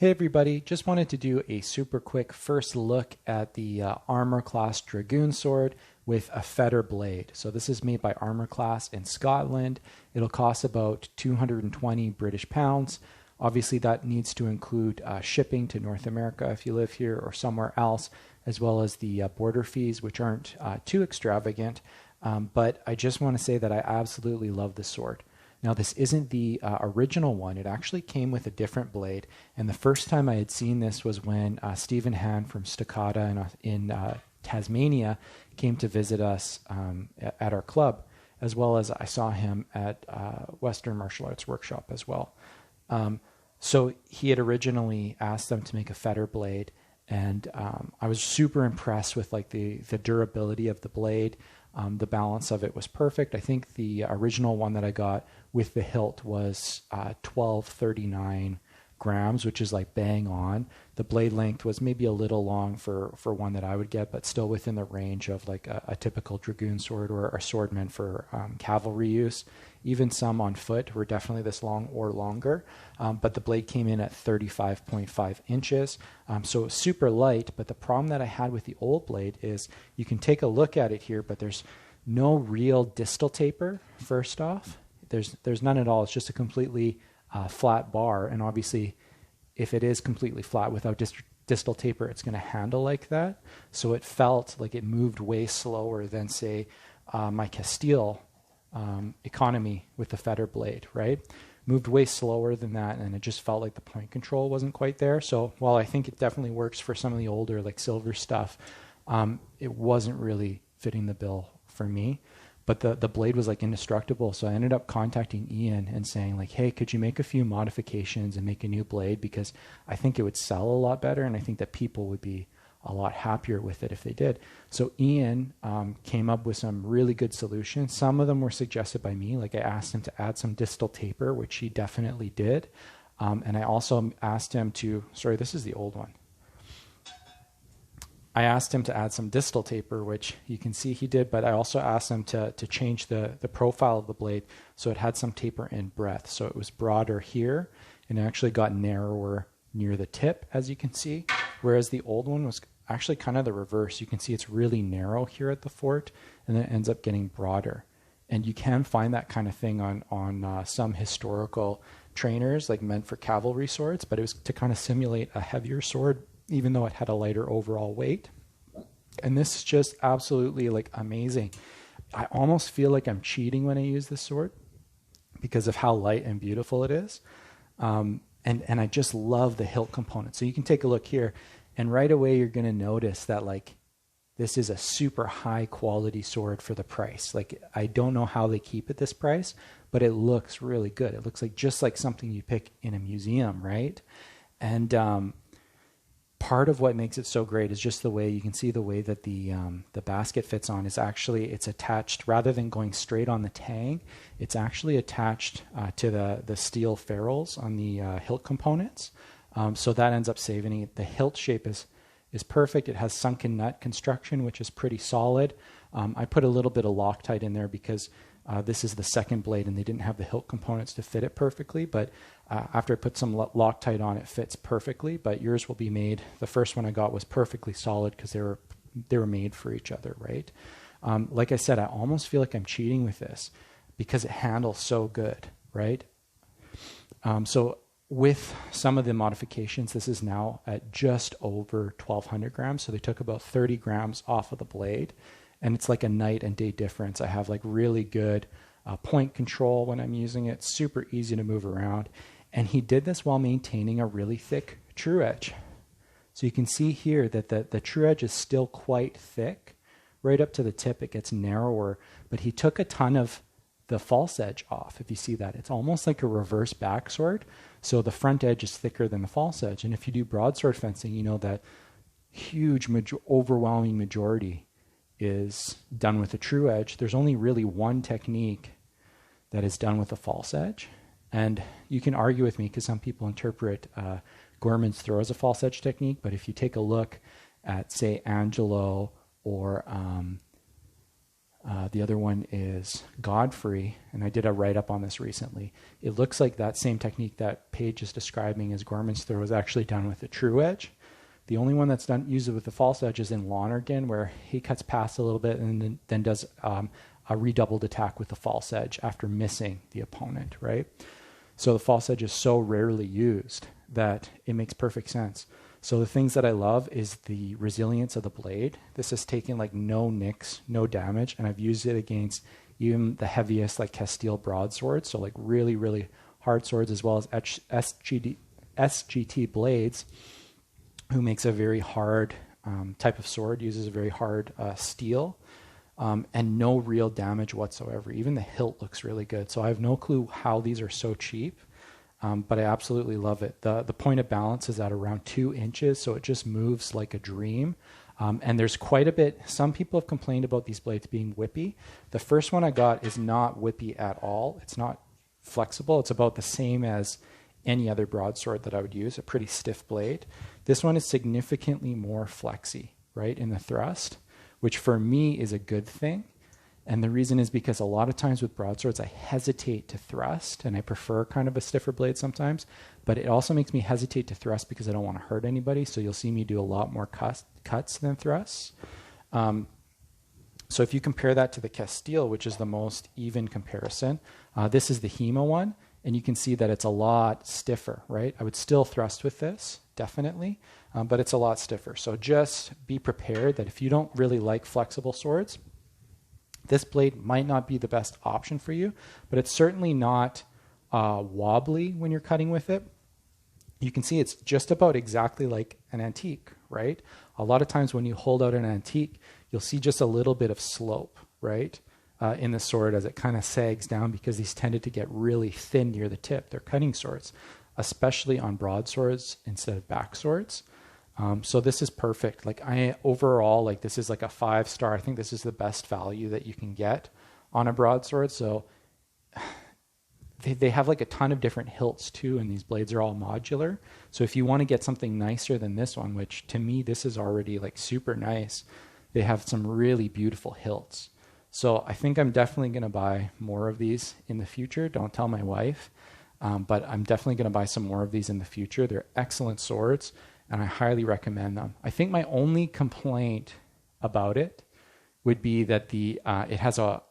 Hey everybody, just wanted to do a super quick first look at the Armour class Dragoon sword with a feather blade. So this is made by Armour class in Scotland. It'll cost about 220 British pounds. Obviously that needs to include shipping to North America if you live here or somewhere else, as well as the border fees, which aren't too extravagant. But I just want to say that I absolutely love this sword. Now, this isn't the original one. It actually came with a different blade. And the first time I had seen this was when Stephen Han from Stockata in Tasmania came to visit us at our club, as well as I saw him at Western Martial Arts Workshop as well. So he had originally asked them to make a feather blade, and I was super impressed with like the durability of the blade. The balance of it was perfect. I think the original one that I got with the hilt was 1239 grams, which is like bang on. The blade length was maybe a little long for one that I would get, but still within the range of like a typical dragoon sword or a sword meant for cavalry use. Even some on foot were definitely this long or longer, but the blade came in at 35.5 inches. So it was super light, but the problem that I had with the old blade is you can take a look at it here, but there's no real distal taper, first off. There's none at all. It's just a completely flat bar, and obviously if it is completely flat without distal taper, it's going to handle like that. So it felt like it moved way slower than, say, my Castile economy with the feather blade, right? Moved way slower than that, and it just felt like the point control wasn't quite there. So while I think it definitely works for some of the older like silver stuff, it wasn't really fitting the bill for me. But the blade was like indestructible, so I ended up contacting Ian and saying like, hey, could you make a few modifications and make a new blade, because I think it would sell a lot better, and I think that people would be a lot happier with it if they did. So Ian came up with some really good solutions. Some of them were suggested by me, like I asked him to add some distal taper, which he definitely did. And I also asked him to, sorry, this is the old one. I asked him to add some distal taper, which you can see he did, but I also asked him to change the profile of the blade so it had some taper in breadth. So it was broader here and it actually got narrower near the tip, as you can see, whereas the old one was actually kind of the reverse. You can see it's really narrow here at the fort, and then it ends up getting broader. And you can find that kind of thing on some historical trainers, like meant for cavalry swords, but it was to kind of simulate a heavier sword, even though it had a lighter overall weight. And this is just absolutely like amazing. I almost feel like I'm cheating when I use this sword because of how light and beautiful it is. And I just love the hilt component. So you can take a look here, and right away you're going to notice that like this is a super high quality sword for the price. Like I don't know how they keep it this price, but it looks really good. It looks like just like something you pick in a museum, right? And part of what makes it so great is just the way you can see the way that the basket fits on is actually, it's attached, rather than going straight on the tang, it's actually attached to the steel ferrules on the hilt components. So that ends up saving it. The hilt shape is perfect. It has sunken nut construction, which is pretty solid. I put a little bit of Loctite in there because this is the second blade and they didn't have the hilt components to fit it perfectly, but after I put some Loctite on, it fits perfectly. But yours will be made, the first one I got was perfectly solid because they were made for each other, right? Like I said, I almost feel like I'm cheating with this because it handles so good, right? So with some of the modifications, this is now at just over 1200 grams. So they took about 30 grams off of the blade, and it's like a night and day difference. I have like really good point control when I'm using it. Super easy to move around. And he did this while maintaining a really thick true edge. So you can see here that the true edge is still quite thick. Right up to the tip, it gets narrower, but he took a ton of the false edge off. If you see that, it's almost like a reverse backsword. So the front edge is thicker than the false edge. And if you do broadsword fencing, you know that huge, overwhelming majority is done with a true edge. There's only really one technique that is done with a false edge. And you can argue with me because some people interpret Gorman's throw as a false edge technique. But if you take a look at, say, Angelo or The other one is Godfrey, and I did a write-up on this recently. It looks like that same technique that Paige is describing as Gorman's throw is actually done with a true edge. The only one that's done used with the false edge is in Lonergan, where he cuts past a little bit and then does a redoubled attack with the false edge after missing the opponent, right? So the false edge is so rarely used that it makes perfect sense. So the things that I love is the resilience of the blade. This has taken like no nicks, no damage, and I've used it against even the heaviest like Castile broadswords, so like really, really hard swords, as well as SGT blades, who makes a very hard type of sword, uses a very hard steel, and no real damage whatsoever. Even the hilt looks really good. So I have no clue how these are so cheap. But I absolutely love it. The point of balance is at around 2 inches, so it just moves like a dream. And there's quite a bit. Some people have complained about these blades being whippy. The first one I got is not whippy at all. It's not flexible. It's about the same as any other broadsword that I would use, a pretty stiff blade. This one is significantly more flexy, right, in the thrust, which for me is a good thing. And the reason is because a lot of times with broadswords, I hesitate to thrust, and I prefer kind of a stiffer blade sometimes, but it also makes me hesitate to thrust because I don't want to hurt anybody. So you'll see me do a lot more cuts than thrusts. So if you compare that to the Castile, which is the most even comparison, this is the HEMA one, and you can see that it's a lot stiffer, right? I would still thrust with this, definitely, but it's a lot stiffer. So just be prepared that if you don't really like flexible swords, this blade might not be the best option for you, but it's certainly not wobbly when you're cutting with it. You can see it's just about exactly like an antique, right? A lot of times when you hold out an antique, you'll see just a little bit of slope, right, in the sword as it kind of sags down, because these tended to get really thin near the tip. They're cutting swords, especially on broadswords instead of back swords. So this is perfect. Like overall, like this is like a 5-star. I think this is the best value that you can get on a broadsword. So they have like a ton of different hilts too, and these blades are all modular. So if you want to get something nicer than this one, which to me, this is already like super nice, they have some really beautiful hilts. So I think I'm definitely going to buy more of these in the future. Don't tell my wife, but I'm definitely going to buy some more of these in the future. They're excellent swords, and I highly recommend them. I think my only complaint about it would be that it has a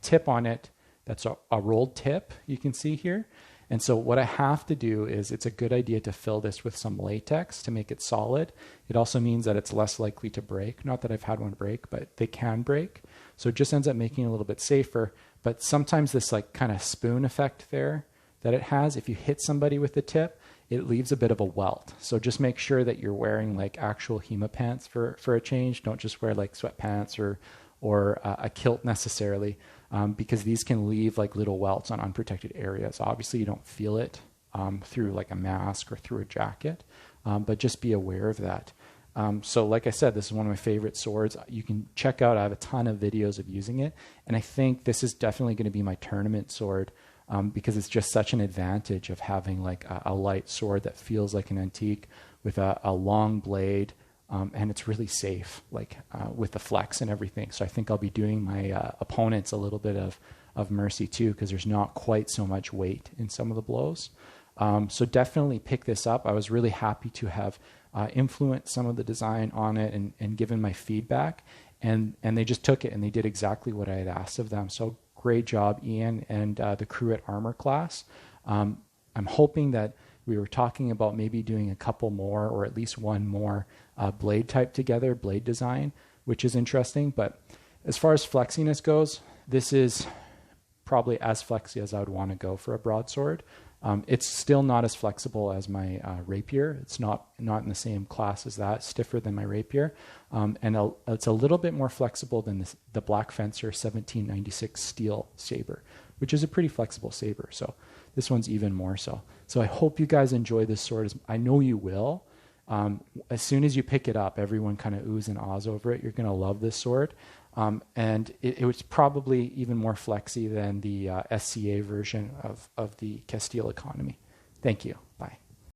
tip on it that's a rolled tip, you can see here. And so what I have to do is, it's a good idea to fill this with some latex to make it solid. It also means that it's less likely to break. Not that I've had one break, but they can break. So it just ends up making it a little bit safer. But sometimes this like kind of spoon effect there that it has, if you hit somebody with the tip, it leaves a bit of a welt. So just make sure that you're wearing like actual HEMA pants for a change. Don't just wear like sweatpants or a kilt necessarily, because these can leave like little welts on unprotected areas. Obviously you don't feel it through like a mask or through a jacket, but just be aware of that. So like I said, this is one of my favorite swords. You can check out, I have a ton of videos of using it, and I think this is definitely going to be my tournament sword. Because it's just such an advantage of having like a light sword that feels like an antique with a long blade, and it's really safe, like with the flex and everything. So I think I'll be doing my opponents a little bit of mercy too, because there's not quite so much weight in some of the blows. So definitely pick this up. I was really happy to have influenced some of the design on it and given my feedback, and they just took it and they did exactly what I had asked of them. So great job, Ian, and the crew at Armour class. I'm hoping that we were talking about maybe doing a couple more, or at least one more blade type together, blade design, which is interesting. But as far as flexiness goes, this is probably as flexy as I would want to go for a broadsword. It's still not as flexible as my rapier. It's not in the same class as that, stiffer than my rapier. And it's a little bit more flexible than the Black Fencer 1796 steel saber, which is a pretty flexible saber. So this one's even more so. So I hope you guys enjoy this sword. I know you will. As soon as you pick it up, everyone kind of oohs and ahs over it. You're going to love this sword. And it was probably even more flexy than the SCA version of the Castile Economy. Thank you.